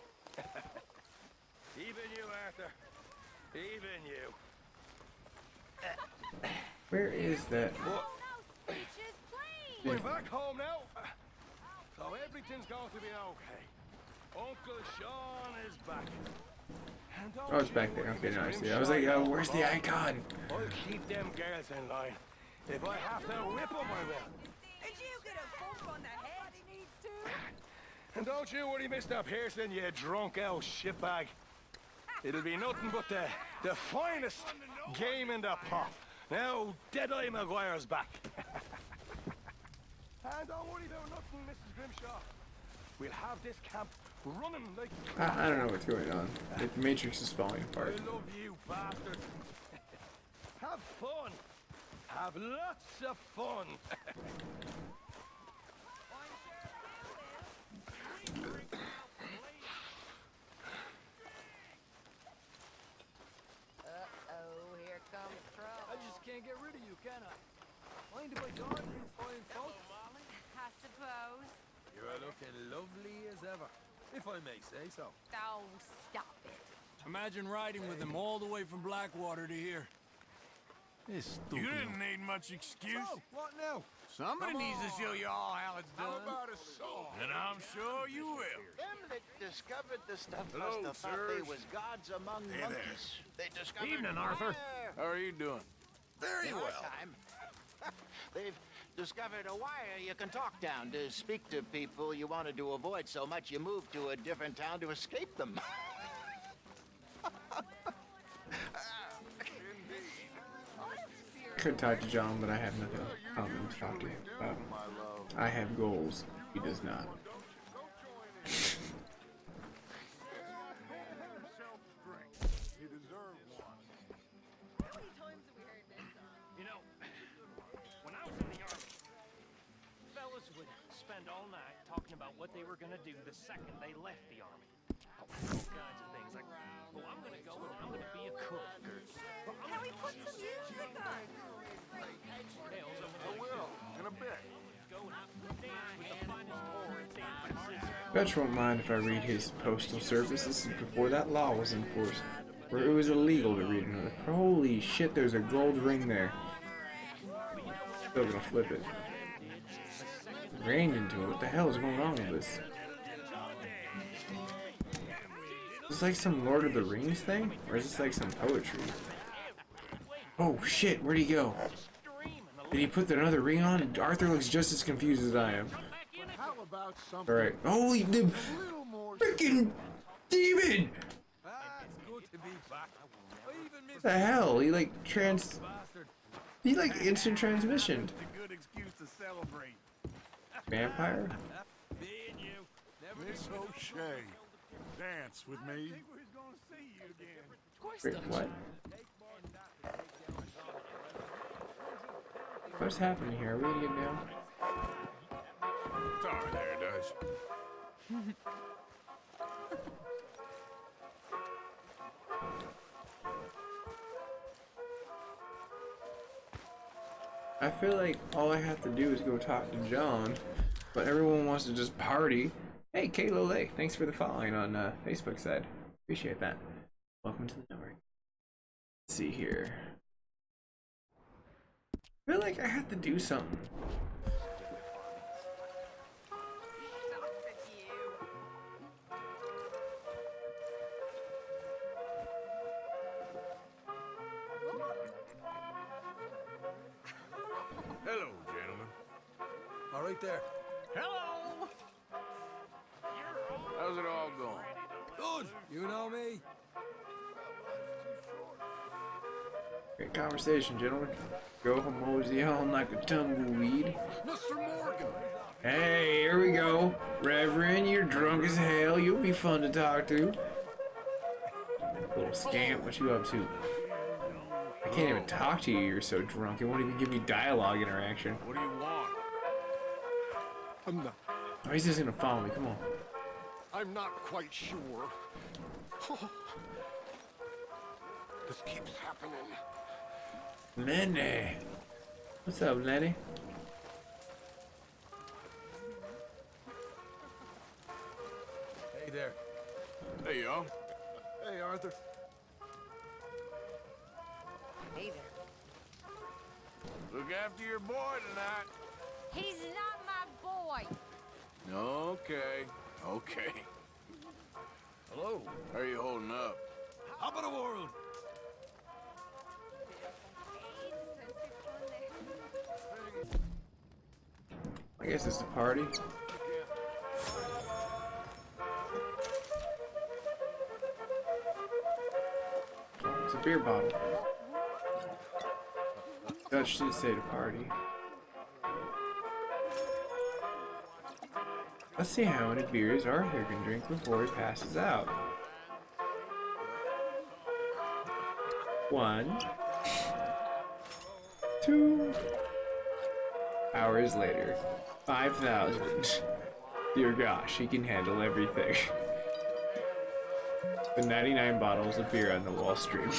Even you, Arthur. Even you. Where is that? We're back home now. So everything's going to be okay. Uncle Sean is back. And don't Oh, it's you back there. worry, Okay, now I Mr. see it. I was like, Grimshaw, where's the icon? I'll keep them girls in line. If I have to whip them, I will. Did you get a bump on the head? He needs to. And don't you worry, Mr. Pearson, you drunk old shitbag. It'll be nothing but the finest game in the pot. Now, Deadeye Maguire's back. And don't worry about nothing, Mrs. Grimshaw. We'll have this camp running like... I don't know what's going on. The Matrix is falling I apart. love you, bastard. Have fun. Have lots of fun. Uh-oh, here comes trouble. I just can't get rid of you, can I? Mind if I join you fine folks? I suppose. You're looking lovely as ever, if I may say so. Oh, stop it. Imagine riding with him all the way from Blackwater to here. You didn't need much excuse. What now? Somebody needs to show you all how it's done. How about a song? And I'm sure you will. Them that discovered the stuff Hello, must have thought they sirs. was gods among Hey there. monkeys. They discovered Evening, Arthur. fire. How are you doing? Very well. Time. They've discovered a wire you can talk down to speak to people you wanted to avoid so much you moved to a different town to escape them. Could talk to John, but I have nothing to talk to him about. I have goals. He does not. You know, when I was in the army, fellas would spend all night talking about what they were gonna do the second they left the army. All kinds of things like, oh, I'm gonna go and I'm gonna be a cook, or Can we put some music on? hell's I'm I will, in a bit. go and dance with the finest whore in San Francisco. Dutch won't mind if I read his postal service. This is before that law was enforced, where it was illegal to read another. Holy shit, there's a gold ring there. Still gonna flip it. Rained into it. What the hell is going on with this? Is this like some Lord of the Rings thing? Or is this like some poetry? Oh shit, where'd he go? Did he put another ring on? Arthur looks just as confused as I am. How about something Alright. Holy the a little more... freaking demon! It's good to be back. What the hell? He like He like instant transmission. A good excuse to celebrate. Vampire? Miss O'Shea, dance with me. Wait, what? What's happening here? Are we gonna get down? Sorry there, Dutch. I feel like all I have to do is go talk to John, but everyone wants to just party. Hey, Kaylo Lay, thanks for the following on Facebook side. Appreciate that. Welcome to the network. Let's see here. I feel like I have to do something. Hello, gentlemen. All right there. Hello! How's it all going? Good. You know me. Great conversation, gentlemen. Go mosey on like a tumbleweed. Mr. Morgan. Hey, here we go. Reverend, you're drunk as hell. You'll be fun to talk to. Little scamp, what you up to? I can't even talk to you, you're so drunk. You won't even give me dialogue interaction. What do you want? I'm not. Oh, he's just gonna follow me, come on. I'm not quite sure. This keeps happening. Lenny. What's up, Lenny? Hey there. Hey, y'all. Hey, Arthur. Hey there. Look after your boy tonight. He's not my boy. Okay. Okay. Hello. How are you holding up? How about a world? I guess it's a party. It's a beer bottle. Dutch did say to party. Let's see how many beers Arthur can drink before he passes out. 1, 2 hours later. 5,000. Dear gosh, he can handle everything. The 99 bottles of beer on the wall stream.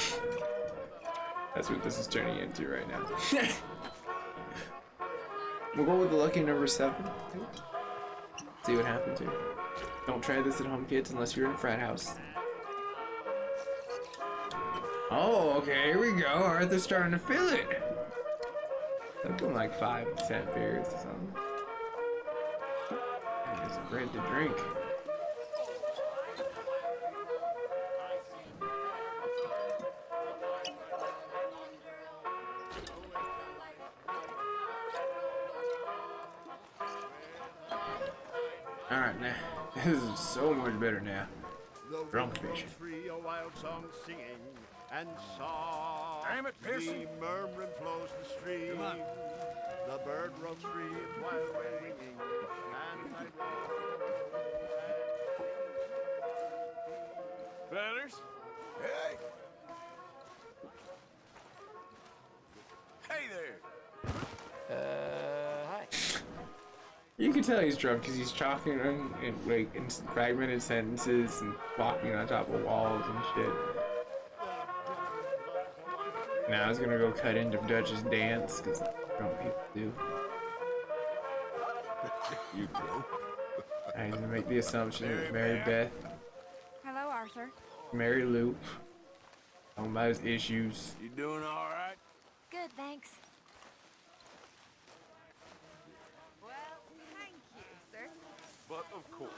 That's what this is turning into right now. We'll go with the lucky number 7. See what happens here. Don't try this at home, kids, unless you're in a frat house. Oh, okay, here we go. Arthur's starting to feel it. Something like 5 to 10 beers or something. And there's bread to drink. Alright, now. This is so much better now. Drunk fish. Free, a wild song singing, and soft Damn it, Pearson. murmuring flows the stream. Come on. The bird runs free, its wild way winging, and I Fellas? Hey! Hey there! Hi. You can tell he's drunk because he's talking in fragmented sentences and walking on top of walls and shit. Now he's gonna go cut into Dutch's dance because drunk people do. You go. I'm gonna make the assumption that Mary Beth, Hello, Arthur. Mary Lou, talking about his issues. You doing all right? Good, thanks. Well, thank you, sir. But of course.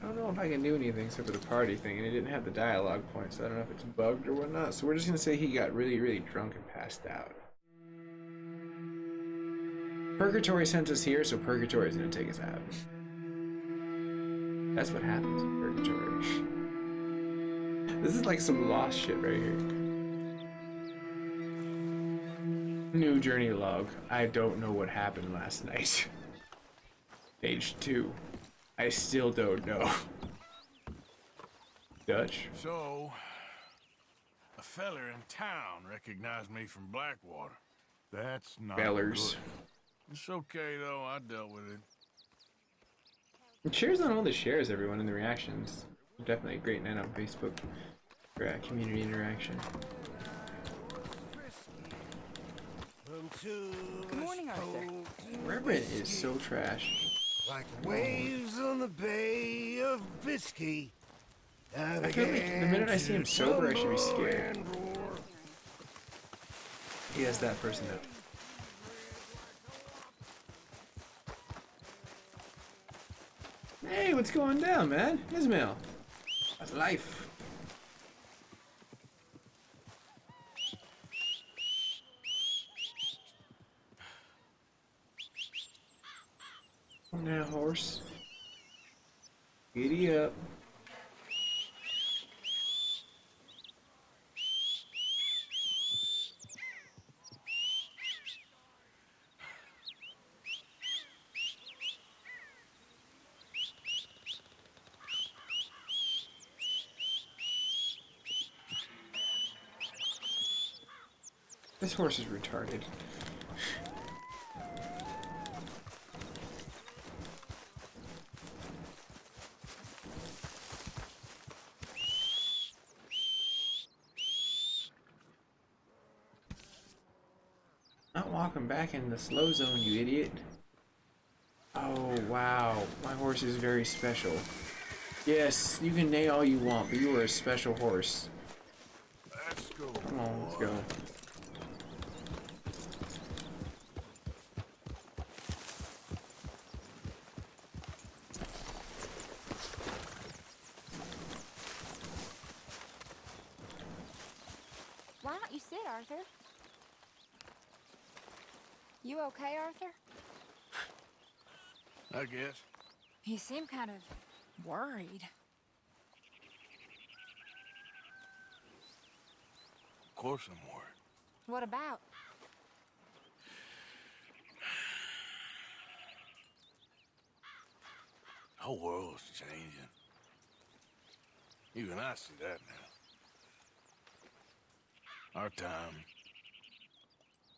I don't know if I can do anything except for the party thing, and it didn't have the dialogue point, so I don't know if it's bugged or whatnot. So we're just gonna say he got really, really drunk and passed out. Purgatory sent us here, so Purgatory is gonna take us out. That's what happens in Purgatory. This is like some lost shit right here. New journey log. I don't know what happened last night. Page 2. I still don't know. Dutch? So, a feller in town recognized me from Blackwater. That's not Bellers. good. It's okay, though. I dealt with it. And cheers on all the shares, everyone, in the reactions. Definitely a great night on Facebook for community interaction. Good morning, Arthur. Reverend is so trash. Like waves on the Bay of Biscay. I feel like the minute I see him sober, I should be scared. He has that personality. Hey, what's going down, man? Ismail. That's life. Come on now, horse. Giddy up. This horse is retarded. Not walking back in the slow zone, you idiot. Oh, wow. My horse is very special. Yes, you can neigh all you want, but you are a special horse. Let's go. Come on, let's go. Why don't you sit, Arthur? You okay, Arthur? I guess. You seem kind of worried. Of course I'm worried. What about? The whole world's changing. Even I see that now. Our time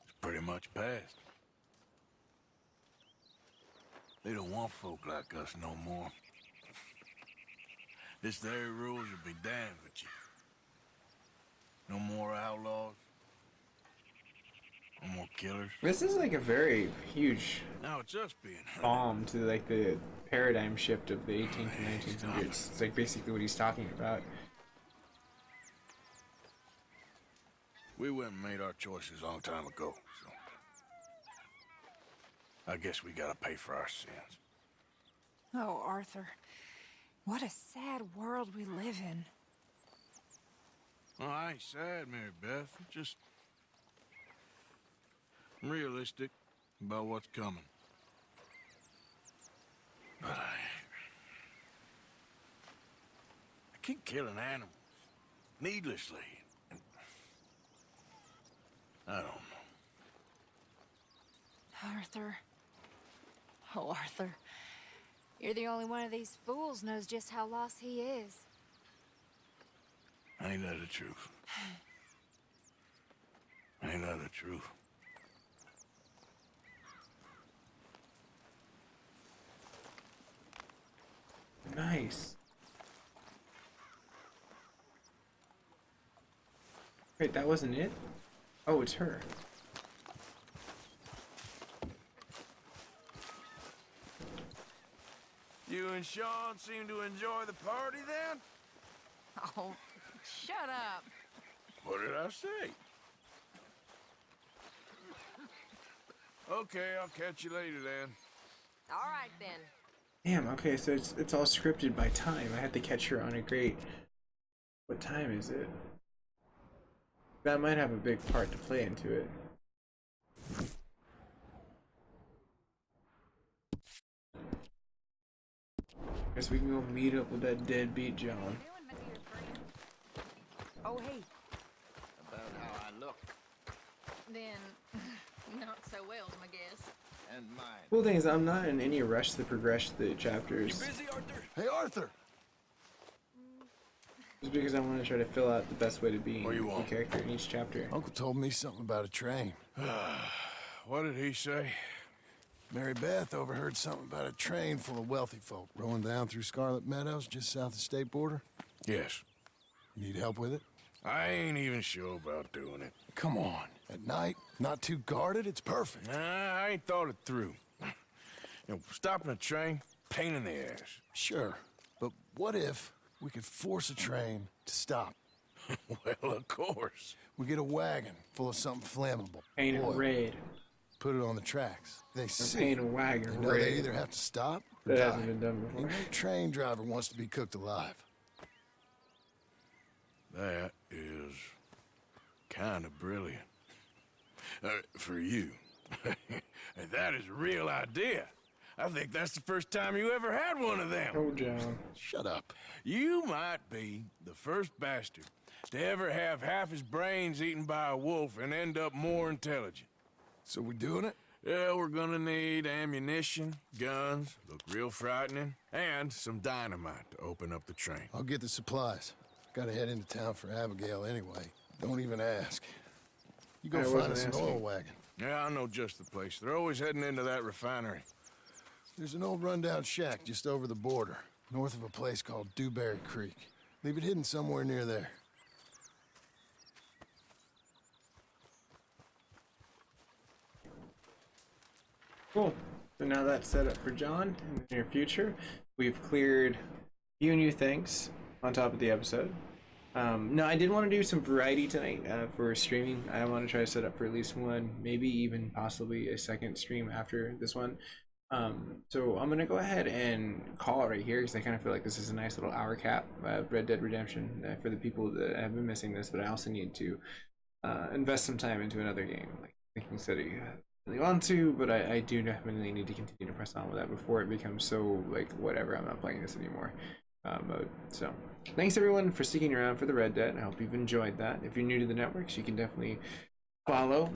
is pretty much past. They don't want folk like us no more. This there rules will be damned with you. No more outlaws. No more killers. This is like a very huge Now it's us being hunted. bomb to like the paradigm shift of the 18th and 1900s. It's like basically what he's talking about. We went and made our choices a long time ago, so I guess we gotta pay for our sins. Oh, Arthur. What a sad world we live in. Well, I ain't sad, Mary Beth. I'm just realistic about what's coming. But I keep killing animals needlessly. And I don't know. Arthur. Oh, Arthur. You're the only one of these fools knows just how lost he is. Ain't that the truth? Ain't that the truth? Nice. Wait, that wasn't it? Oh, it's her. You and Sean seem to enjoy the party then? Oh, shut up. What did I say? Okay, I'll catch you later then. All right, then. Damn, okay, so it's all scripted by time. I had to catch her on a great... What time is it? That might have a big part to play into it. Guess we can go meet up with that deadbeat John. Oh, hey. About how I look Then, not so well, I guess. and mine. Cool thing is, I'm not in any rush to progress the chapters. Arthur? Hey, Arthur! Just because I want to try to fill out the best way to be What do you a want? character in each chapter. Uncle told me something about a train. What did he say? Mary Beth overheard something about a train full of wealthy folk rolling down through Scarlet Meadows just south of the state border. Yes. You need help with it? I ain't even sure about doing it. Come on. At night, not too guarded, it's perfect. Nah, I ain't thought it through. You know, stopping a train, pain in the ass. Sure. But what if we could force a train to stop? Well, of course. We get a wagon full of something flammable. Paint a oil, raid. Put it on the tracks. They see Paint it. a wagon They know they raid. either have to stop or That die. hasn't been done before. Ain't no train driver wants to be cooked alive. That is kind of brilliant. For you. And that is a real idea. I think that's the first time you ever had one of them. Oh, John. Shut up. You might be the first bastard to ever have half his brains eaten by a wolf and end up more intelligent. So we doing it? Yeah, we're gonna need ammunition, guns, look real frightening, and some dynamite to open up the train. I'll get the supplies. Gotta head into town for Abigail anyway. Don't even ask. You go I find wasn't us an asking. oil wagon. Yeah, I know just the place. They're always heading into that refinery. There's an old rundown shack just over the border, north of a place called Dewberry Creek. Leave it hidden somewhere near there. Cool. So now that's set up for John in the near future. We've cleared a few new things on top of the episode. No, I did want to do some variety tonight for streaming. I want to try to set up for at least one, maybe even possibly a second stream after this one. So I'm gonna go ahead and call it right here because I kind of feel like this is a nice little hour cap of Red Dead Redemption for the people that have been missing this. But I also need to invest some time into another game, like Thinking City. Really want to, but I do definitely need to continue to press on with that before it becomes so like whatever. I'm not playing this anymore. Mode. So thanks everyone for sticking around for the Red Dead. I hope you've enjoyed that. If you're new to the networks, you can definitely follow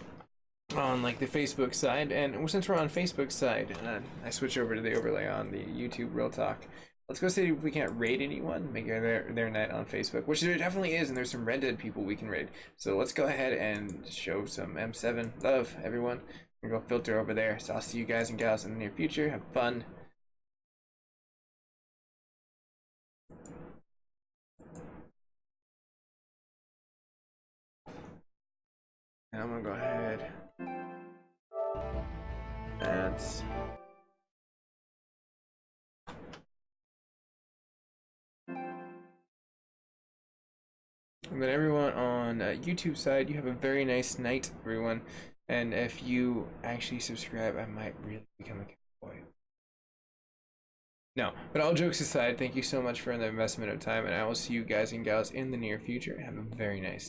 on like the Facebook side, and since we're on Facebook side, I switch over to the overlay on the YouTube Real Talk. Let's go see if we can't raid anyone, make their night on Facebook, which there definitely is, and there's some Red Dead people we can raid. So let's go ahead and show some M7 love, everyone. I'm gonna go filter over there. So I'll see you guys and gals in the near future. Have fun. And I'm gonna go ahead. That's. And then everyone on YouTube side, you have a very nice night, everyone. And if you actually subscribe, I might really become a cowboy. No, but all jokes aside, thank you so much for the investment of time, and I will see you guys and gals in the near future. Have a very nice